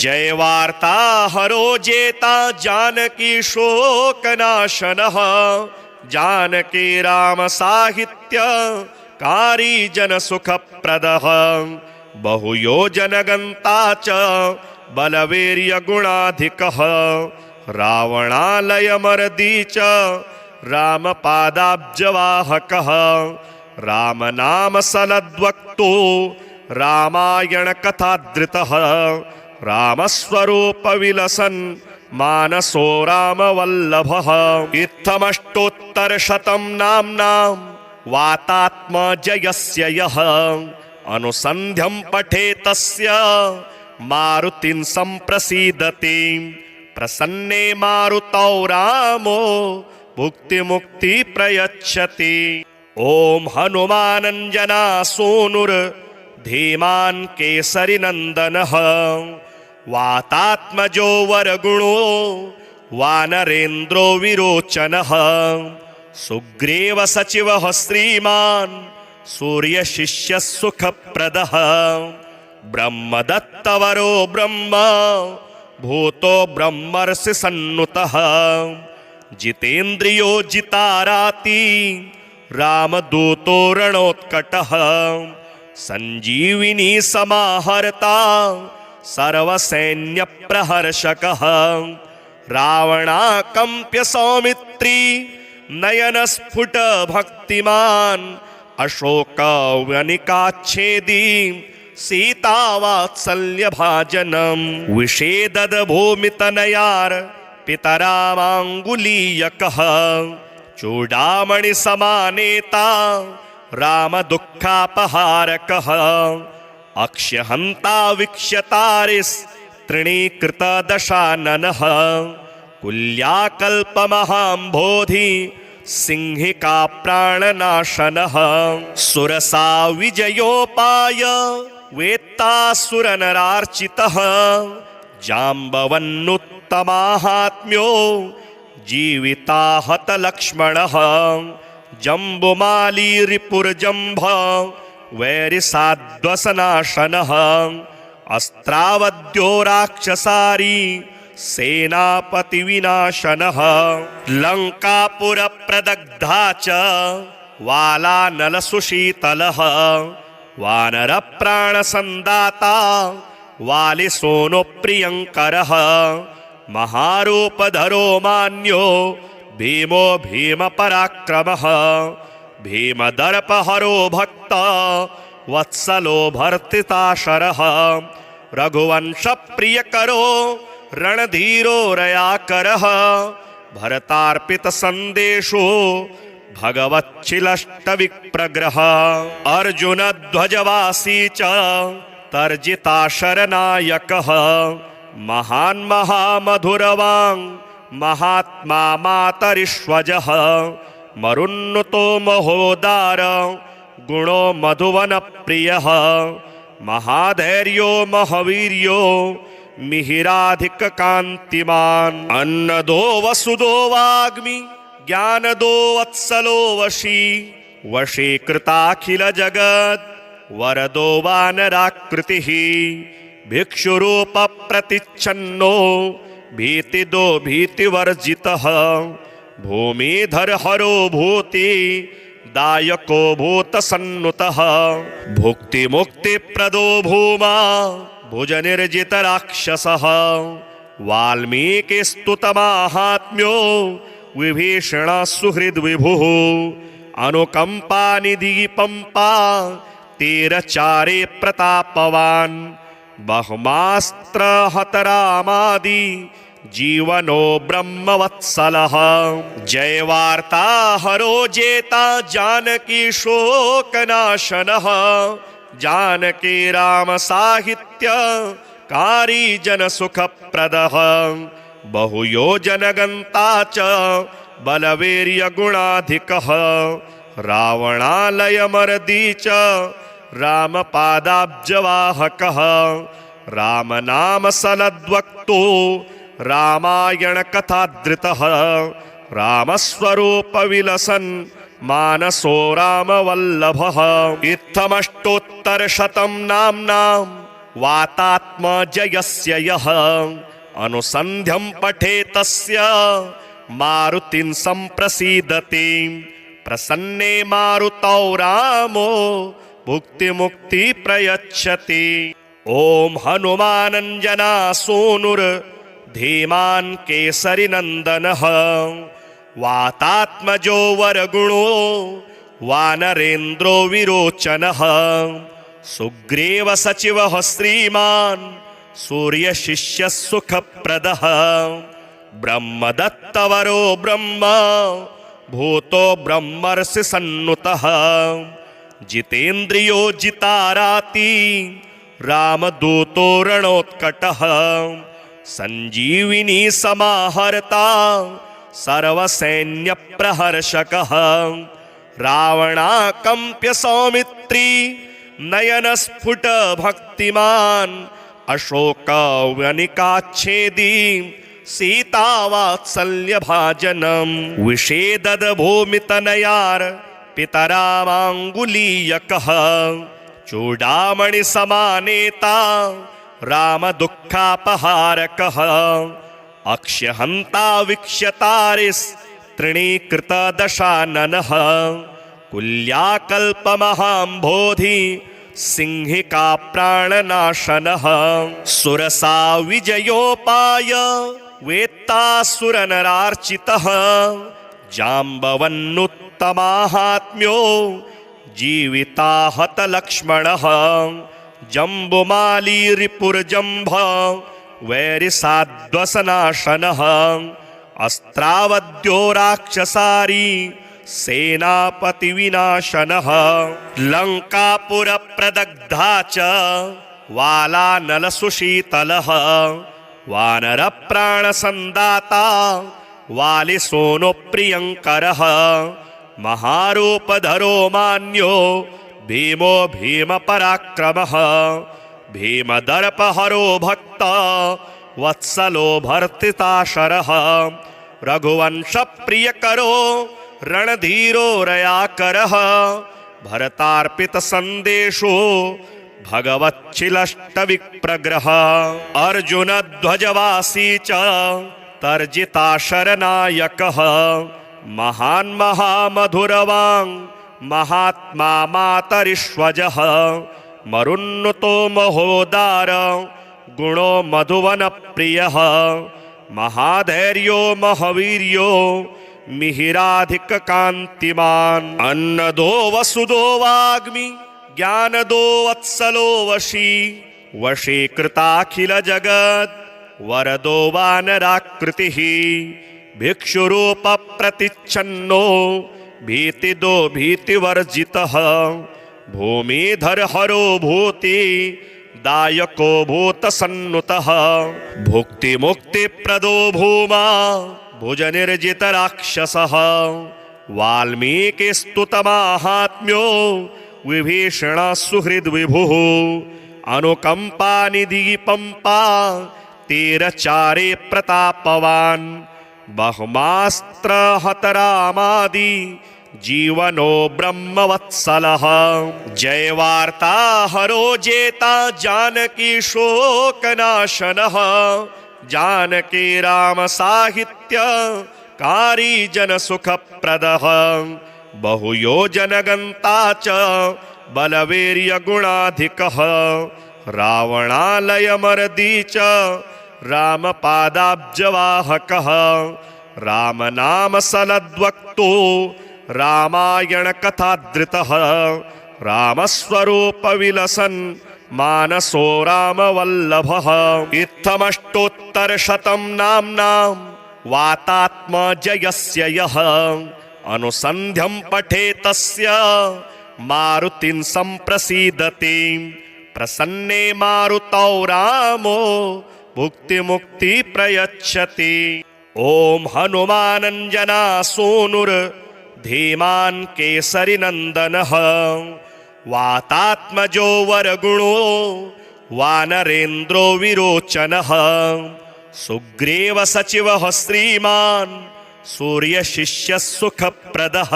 जयवार्ता हरो जेता जानकी शोकनाशनः जानकी राम साहित्य कारी जन सुखप्रदः बहुयोजनगन्ता च बलवीर्यगुणाधिकः रावणालयमर्दी च रामपादाब्जवाहकः रामनामसलद्वक्तो रामायणकथाधृतः रामस्वरूपविलसन् मानसो रामवल्लभः इत्थमष्टोत्तरशतं नाम्नां वातात्मजयस्य यः अनुसन्ध्यं पठेतस्य मारुतिं सम्प्रसीदति प्रसन्ने मारुतौ रामो भुक्तिमुक्ति प्रयच्छति। ओम हनुमानंजना सूनुर धीमान केसरी नंदनः वातात्मजो वरगुणो वानरेन्द्रो विरोचनः सुग्रीव सचिवः श्रीमान् सूर्य शिष्य सुखप्रदः ब्रह्मदत्तवरो ब्रह्म भूतो ब्रह्मर्षि सन्नुतः जितेन्द्रियो जिताराति रामदूतो रणोत्कटः संजीविनी समाहर्ता सर्वसैन्य प्रहर्षकः रावणाकंप्य सौमित्री नयन स्फुट भक्तिमान अशोकवनिकाच्छेदी सीतावात्सल्य भाजनम विषेदद भूमितनयार पितरामांगुलीयकः चूडामणि समानेता राम दुःखापहारकः अक्ष्यहन्ता वीक्ष्यतारिस् तृणीकृत दशाननः कुल्याकल्पमहाम्भोधि सिंहिका प्राणनाशनः सुरसा विजयोपाय वेत्तासुरनरार्चितः जाम्बवन्नुत्तमाहात्म्यो जीविताहत लक्ष्मणः जम्बुमाली रिपुरजम्भ वैरिसाध्वसनाशनः अस्त्रावद्यो राक्षसारी सेनापति विनाशनः लंकापुर प्रदग्धा च वालानल सुशीतलः वानर प्राण संदाता वाली सोनो प्रियंकरः महारूपधरो मान्यो भीमो भीम पराक्रमः भीमदर्पहरो भक्त वत्सलो भर्तिताशरः रघुवंश प्रियकरो रणधीरो रयाकरः भरतार्पित संदेशो भगवच्छिलष्ट विप्रग्रह अर्जुन ध्वजवासी च तर्जिताशरनायकः महान् महामधुरवाङ् महात्मा मातरिष्वजः मरुन्नुतो महोदार गुणो मधुवन प्रियः महाधैर्यो महावीर्यो मिहिराधिक कांतिमान अन्नदो वसुदो वाग्मि ज्ञानदो वत्सलो वशी वशीकृताखिल जगत् वरदो वानराकृतिः भिक्षुरूप प्रतिच्छन्नो भीतिदो भीतिवर्जितः भूमिधर हरो भूति दायको भूतसन्नुतः भुक्ति मुक्ति प्रदो भूमा भुजनिर्जित राक्षसः वाल्मीकिस्तुतमाहात्म्यो विभीषण सुहृद विभुः अनुकंपा निधि पंपा तीरचारे प्रतापवान् बहुमास्त्र हतरामादि जीवनो ब्रह्मवत्सलः जय वार्ता हरो जेता जानकी शोकनाशनः जानकी राम साहित्य कारी जन सुखप्रदः बहुयोजन गंता च बलवीर्य गुणाधिकः रावणालय मर्दी च राम पादाब्जवाहकः राम नाम सलद्वक्तो रामायण कथाधृतः रामस्वरूप विलसन् मानसो रामवल्लभः इत्थमष्टोत्तरशतं नाम्नां वातात्मजयस्य यः अनुसन्ध्यं पठेतस्य मारुतिं सम्प्रसीदति प्रसन्ने मारुतौ रामो भुक्तिमुक्ति प्रयच्छति। ओम हनुमानंजना सूनुर धीमान केसरी नंदनः वातात्मजो वरगुणो वानरेन्द्रो विरोचनः सुग्रीव सचिवः श्रीमान् सूर्य शिष्य सुखप्रदः ब्रह्मदत्तवरो ब्रह्म भूतो ब्रह्मर्षि सन्नुतः जितेन्द्रियो जिताराति रामदूतो रणोत्कटः संजीविनी समाहर्ता सर्वसैन्यप्रहर्षकः रावणाकम्प्य सौमित्री नयनस्फुटभक्तिमान् अशोकवनिकाच्छेदी सीतावात्सल्यभाजनम् विषेददभूमितनयार पितरामाङ्गुलीयकः चूडामणिसमानेता रामदुःखापहारकः अक्ष्यहन्ता वीक्ष्यतारिस्तृणीकृतदशाननः कुल्याकल्पमहाम्भोधि सिंहिका प्राणनाशनः सुरसा विजयोपाय वेत्तासुरनरार्चितः जाम्बवन्नुत्तमाहात्म्यो जीविताहतलक्ष्मणः जम्बुमाली रिपुर्जम्भ वैरिसाध्वसनाशनः अस्त्रावद्यो राक्षसारी सेनापतिविनाशनः लङ्कापुरप्रदग्धा च वालानलसुशीतलः वानरप्राणसन्दाता वालिसोनुप्रियङ्करः महारूपधरो मान्यो भीमो भीमपराक्रमः भीमदर्पहरो भक्ता वत्सलो भर्तिताशरः रघुवंशप्रियकरो रणधीरो रयाकरः भरतार्पितसन्देशो भगवच्छिलष्टविप्रग्रह अर्जुनध्वजवासी च तर्जिताशरनायकः महान् महामधुरवाङ् महात्मा मातरिष्वजः मरुन्नुतो महोदार गुणो मधुवनप्रियः महाधैर्यो महावीर्यो मिहिराधिककान्तिमान् अन्नदो वसुदो वाग्मि ज्ञानदो वत्सलो वशी वशीकृताखिलजगत् वरदो वानराकृतिः भिक्षुरूपप्रतिच्छन्नो भीतिदो भीतिवर्जितः भूमिधरहरो भूति दायको भूतसन्नुतः भुक्तिमुक्तिप्रदो भूमा भुजनिर्जितराक्षसः वाल्मीकिस्तुतमाहात्म्यो विभीषणः सुहृद्विभुः अनुकम्पानिधिपम्पा तीरचारे प्रतापवान् बहुमास्त्रहतरामादि जीवनो ब्रह्मवत्सलः जयवार्ताहरो जेता जानकी शोकनाशनः जानकी राम साहित्य कारी जनसुखप्रदः बहुयोजनगन्ता च बलवीर्यगुणाधिकः रावणालयमर्दी च रामपादाब्जवाहकः रामनामसलद्वक्तो रामायणकथाधृतः रामस्वरूपविलसन् मानसो रामवल्लभः इत्थमष्टोत्तरशतं नाम्नां वातात्मजयस्य यः अनुसन्ध्यं पठेतस्य मारुतिं सम्प्रसीदति प्रसन्ने मारुतौ रामो भुक्तिमुक्ति प्रयच्छति। ओम हनुमानंजना सोनुर धीमान केसरी नंदनः वातात्मजो वरगुणो वानरेन्द्रो विरोचनः सुग्रीव सचिवः श्रीमान् सूर्यशिष्य सुखप्रदः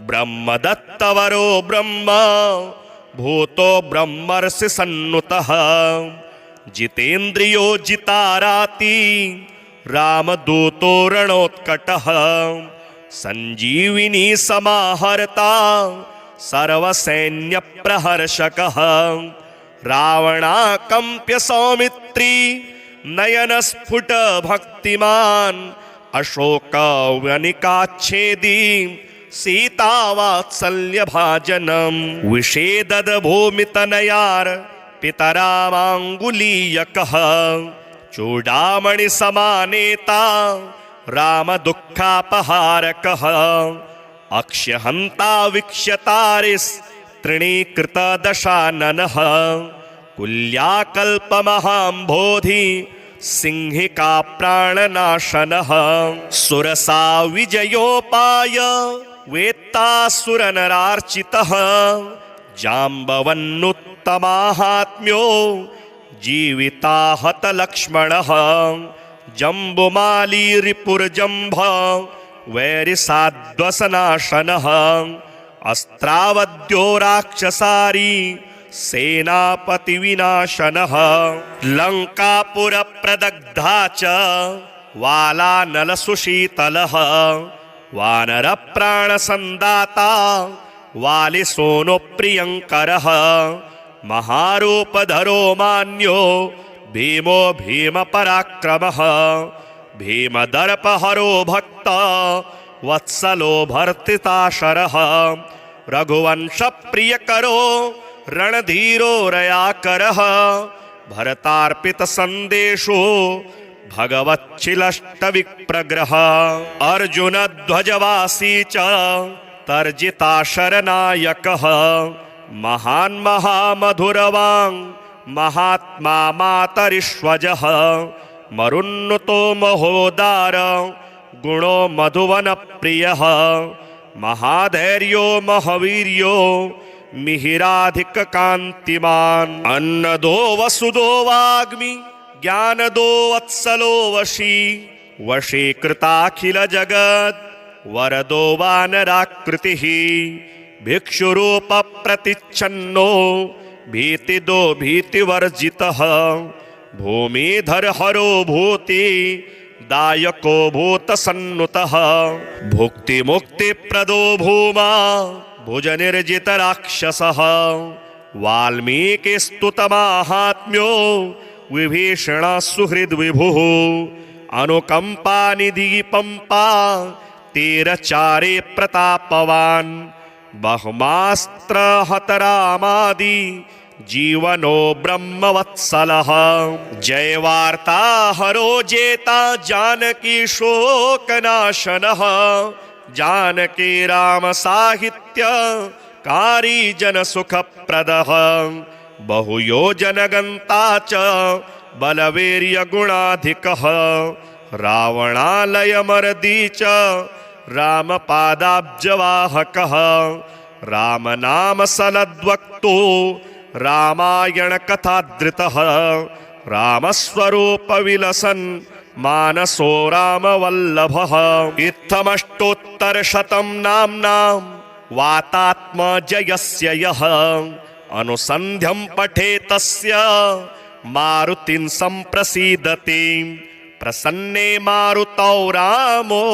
ब्रह्मदत्तवरो ब्रह्म भूतो ब्रह्मर्षि सन्नुतः जितेन्द्रियो जिताराति रामदूतो रणोत्कटः संजीविनी समाहर्ता सर्वसैन्यप्रहर्षकः रावणाकम्प्य सौमित्री नयनस्फुट भक्तिमान् अशोकवनिकाच्छेदी सीतावात्सल्यभाजनम् विषेददभूमितनयार पितरामाङ्गुलीयकः चूडामणिसमानेता रामदुःखापहारकः अक्ष्यहन्ता वीक्ष्यतारिस्तृणीकृतदशाननः कुल्याकल्पमहाम्भोधि सिंहिका प्राणनाशनः सुरसा विजयोपाय वेत्तासुरनरार्चितः जाम्बवन्नुत्तमाहात्म्यो जीविताहत लक्ष्मणः जम्बुमाली रिपुर्जम्भ वैरिसाद्वसनाशनः अस्त्रावद्यो राक्षसारी सेनापति विनाशनः लंकापुरप्रदग्धा च वालानलसुशीतलः वानरप्राणसन्दाता वालिसोनो प्रियङ्करः महारूपधरो मान्यो भीमो भीमपराक्रमः भीमदर्पहरो भक्त वत्सलो भर्तिताशरः रघुवंशप्रियकरो रणधीरो रयाकरः भरतार्पितसन्देशो भगवच्छिलष्टविप्रग्रह अर्जुनध्वजवासी च तर्जिताशरनायकः महान् महामधुरवाङ् महात्मा मातरिष्वजः मरुन्नुतो महोदार गुणो मधुवनप्रियः महाधैर्यो महावीर्यो मिहिराधिककान्तिमान् अन्नदो वसुदो वाग्मि ज्ञानदो वत्सलो वशी वशीकृताखिलजगत् वरदो वानराकृतिः भिक्षुरूपप्रतिच्छन्नो भीतिदो भीतिवर्जितः भूमिधरहरो भूति दायको भूतसन्नुतः भुक्तिमुक्तिप्रदो भूमा भुजनिर्जितराक्षसः वाल्मीकिस्तुतमाहात्म्यो विभीषणः सुहृद्विभुः अनुकम्पानिधिपम्पा तीरचारे प्रतापवान् बहुमास्त्रहतरामादि जीवनो ब्रह्मवत्सलः जयवार्ताहरो जेता जानकी शोकनाशनः जानकी राम साहित्य कारी जनसुखप्रदः बहुयोजनगन्ता च बलवीर्यगुणाधिकः रावणालयमर्दी च रामपादाब्जवाहकः रामनामसलद्वक्तो रामायणकथाधृतः रामस्वरूपविलसन् मानसो रामवल्लभः इत्थमष्टोत्तरशतं नाम्नां वातात्मजयस्य यः अनुसन्ध्यं पठेतस्य मारुतिं सम्प्रसीदति प्रसन्ने मारुतौ रामो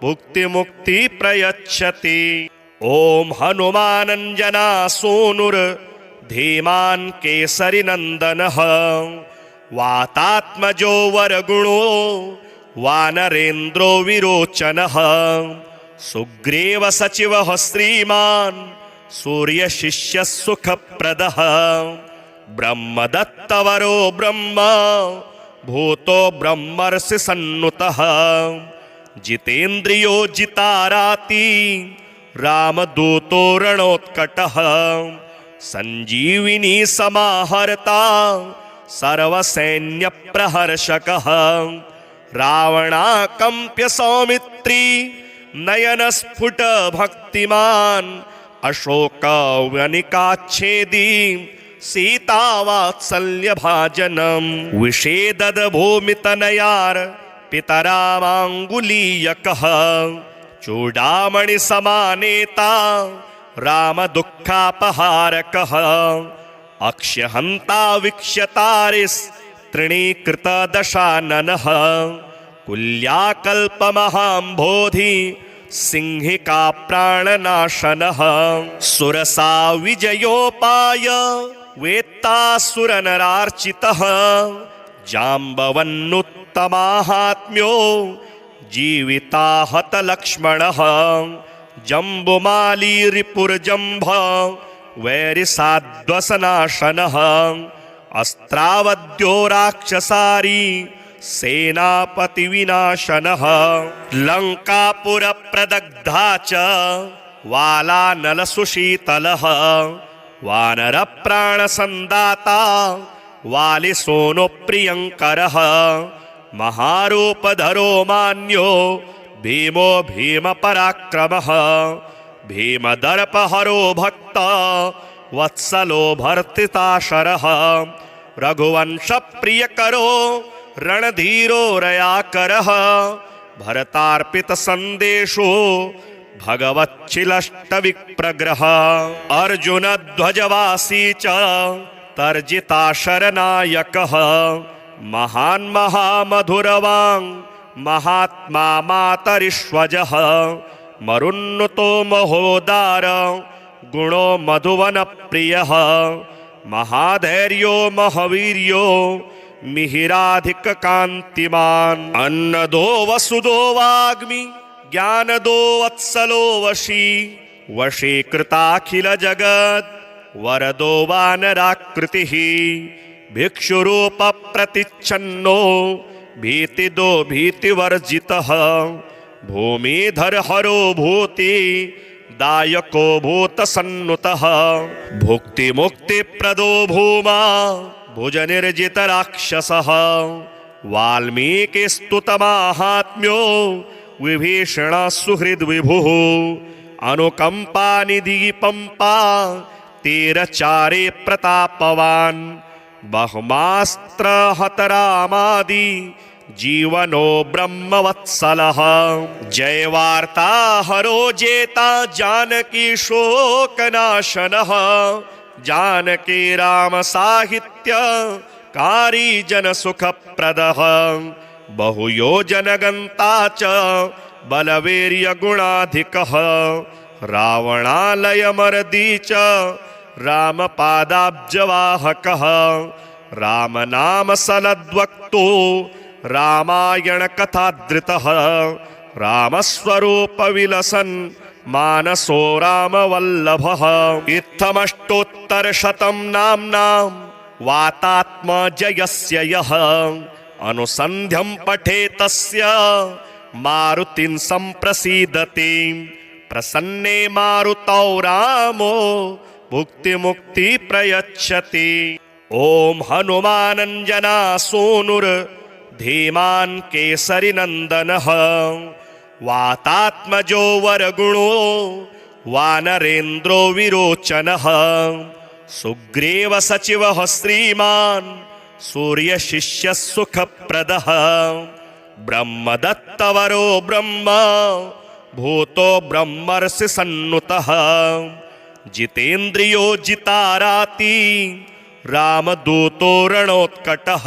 भुक्तिमुक्ति प्रयच्छति ओम हनुमानंजना सोनुर धीमान केसरी नंदनः वातात्मजो वरगुणो वानरेन्द्रो विरोचनः सुग्रीव सचिवः श्रीमान् सूर्यशिष्य सुखप्रदः ब्रह्मदत्तवरो ब्रह्म भूतो ब्रह्मर्षि सन्नुतः जितेन्द्रियो जिताराति रामदूतो रणोत्कटः संजीविनी समाहर्ता सर्वसैन्यप्रहर्षकः रावणाकम्प्य सौमित्री नयनस्फुट भक्तिमान् अशोकवनिकाच्छेदी सीतावात्सल्यभाजनम् विषेदद भूमितनयार पितरामाङ्गुलीयकः चूडामणि समानेता राम दुःखापहारकः अक्ष्यहन्ता वीक्ष्यतारिस् तृणीकृत दशाननः कुल्याकल्पमहाम्भोधि सिंहिका प्राणनाशनः सुरसा विजयोपाय वेत्तासुरनरार्चितः जाम्बवन्नुत्तमाहात्म्यो जीविताहत लक्ष्मणः जम्बुमाली रिपुर्जम्भ वैरिसाद्वसनाशनः अस्त्रावद्यो राक्षसारी सेनापति विनाशनः लंकापुरप्रदग्धा च वालानलसुशीतलः वानरप्राणसन्दाता वालिसोनो प्रियंकरः महारूपधरो मान्यो भीमो भीमपराक्रमः भीमदर्पहरो भक्त वत्सलो भर्तिताशरः रघुवंशप्रियकरो रणधीरो रयाकरः भरतार्पितसन्देशो भगवच्छिलष्टविप्रग्रह अर्जुनध्वजवासी च तर्जिताशरनायकः महान् महामधुरवाङ् महात्मा मातरिष्वजः मरुन्नुतो महोदार गुणो मधुवनप्रियः महाधैर्यो महावीर्यो मिहिराधिककान्तिमान् अन्नदो वसुदो वाग्मि ज्ञानदो वत्सलो वशी वशीकृताखिलजगत् वरदो वानराकृतिः भिक्षुरूपप्रतिच्छन्नो भीतिदो भीतिवर्जितः भूमिधरहरो भूति दायको भूतसन्नुतः भुक्तिमुक्तिप्रदो भूमा भुजनिर्जितराक्षसः वाल्मीकिस्तुतमाहात्म्यो विभीषणः सुहृद्विभुः अनुकम्पानिधिपम्पा तीरचारे प्रतापवान् बहुमास्त्रहतरामादि जीवनो ब्रह्मवत्सलः जयवार्ताहरो जेता जानकी शोकनाशनः जानकी राम साहित्य कारी जनसुखप्रदः बहुयोजनगन्ता च बलवीर्यगुणाधिकः रावणालयमर्दी च रामपादाब्जवाहकः रामनामसलद्वक्तो रामायणकथाधृतः रामस्वरूपविलसन् मानसो रामवल्लभः इत्थमष्टोत्तरशतं नाम्नां वातात्मजयस्य यः अनुसन्ध्यं पठेतस्य मारुतिं सम्प्रसीदति प्रसन्ने मारुतौ रामो भुक्तिमुक्ति प्रयच्छति। ओम हनुमानंजना सोनुर धीमान् केसरी नंदनः वातात्मजो वरगुणो वानरेन्द्रो विरोचनः सुग्रीव सचिवः श्रीमान् सूर्यशिष्य सुखप्रदः ब्रह्मदत्तवरो ब्रह्म भूतो ब्रह्मर्षि सन्नुतः जितेन्द्रियो जिताराति रामदूतो रणोत्कटः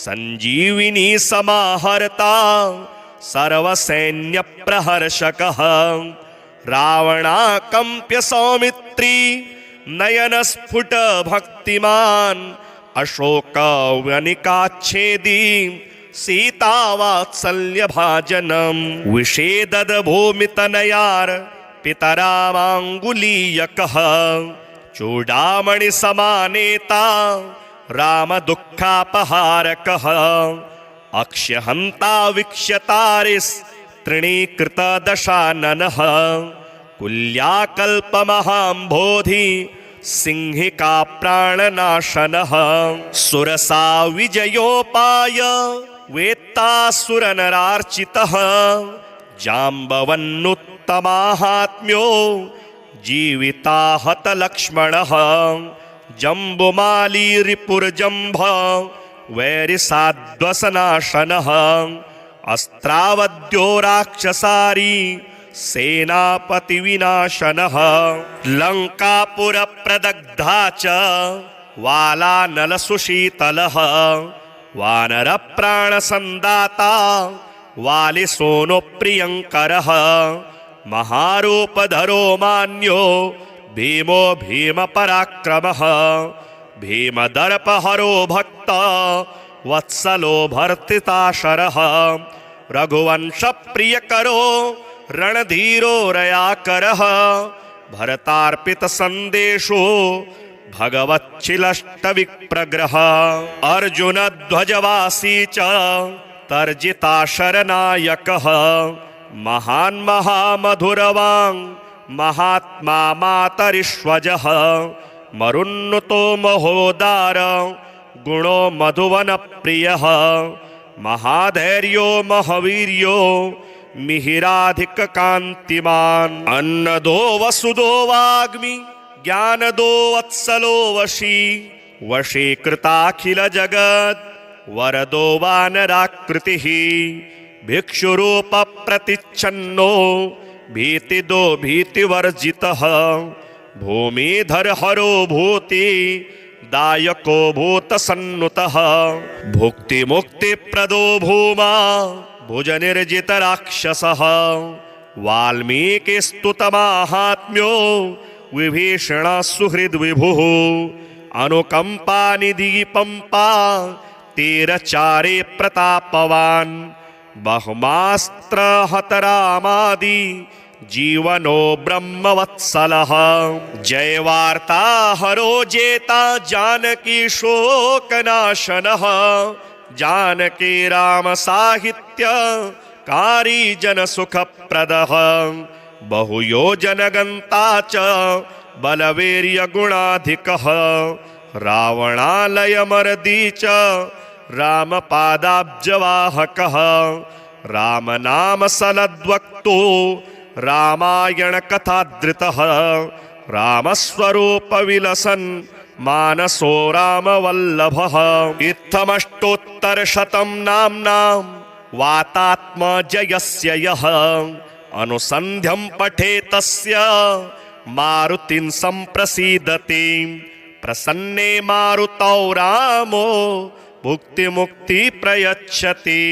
संजीविनी समाहर्ता सर्वसैन्यप्रहर्षकः रावणाकम्प्य सौमित्री नयनस्फुट भक्तिमान् अशोकवनिकाच्छेदी सीतावात्सल्यभाजनम् विषेदद भूमितनयार पितरामाङ्गुलीयकः चूडामणि समानेता राम दुःखापहारकः अक्ष्यहन्ता वीक्ष्यतारिस् तृणीकृत दशाननः कुल्याकल्पमहाम्भोधि सिंहिका प्राणनाशनः सुरसा विजयोपाय वेत्तासुरनरार्चितः जाम्बवन्नुत्तमाहात्म्यो जीविताहत लक्ष्मणः जम्बुमाली रिपुरजम्भ वैरिसाध्वसनाशनः अस्त्रावद्यो राक्षसारी सेनापति विनाशनः लंकापुर प्रदग्धा च वालानल सुशीतलः वानर प्राण संदाता वालिसोनो प्रियंकरः महारूपधरो मान्यो भीमो भीम पराक्रमः भीमदर्पहरो भक्त वत्सलो भर्तिताशरः रघुवंश प्रियकरो रणधीरो रयाकरः भरतार्पित संदेशो भगवच्छिलष्टविप्रग्रह अर्जुन ध्वजवासी च तर्जिताशरनायकः महान् महामधुरवाङ् महात्मा मातरिष्वजः मरुन्नुतो महोदार गुणो मधुवन प्रियः महाधैर्यो महावीर्यो मिहिराधिक कांतिमान अन्नदो वसुदो वाग्मि ज्ञानदो वत्सलो वशी वशीकृताखिल जगत् वरदो वानराकृतिः भिक्षुरूप प्रतिच्छन्नो भीतिदो भीतिवर्जितः भूमिधर हरो भूति दायको भूतसन्नुतः भुक्ति मुक्ति प्रदो भूमा भुजनिर्जित राक्षसः वाल्मीकिस्तुतमाहात्म्यो विभीषण सुहृद विभुः अनुकंपा निधि पंपा तीरचारे प्रतापवान बहुमास्त्र हतरामादि जीवनो ब्रह्मवत्सलः जय वार्ता हरो जेता जानकी शोकनाशनः जानकी राम साहित्य कारी जन सुखप्रदः बहुयोजन गंता च बलवीर्य गुणाधिकः रावणालय मर्दी च रामपादाब्जवाहकः राम नाम सलद्वक्तो रामायण कथाधृतः रामस्वरूप विलसन् मानसो रामवल्लभः इत्थमष्टोत्तरशतं नाम्नां वातात्मजयस्य यः अनुसन्ध्यं पठेत् तस्य मारुतिं सम्प्रसीदति प्रसन्ने मारुतौ रामो भुक्ति मुक्ति प्रयच्छति।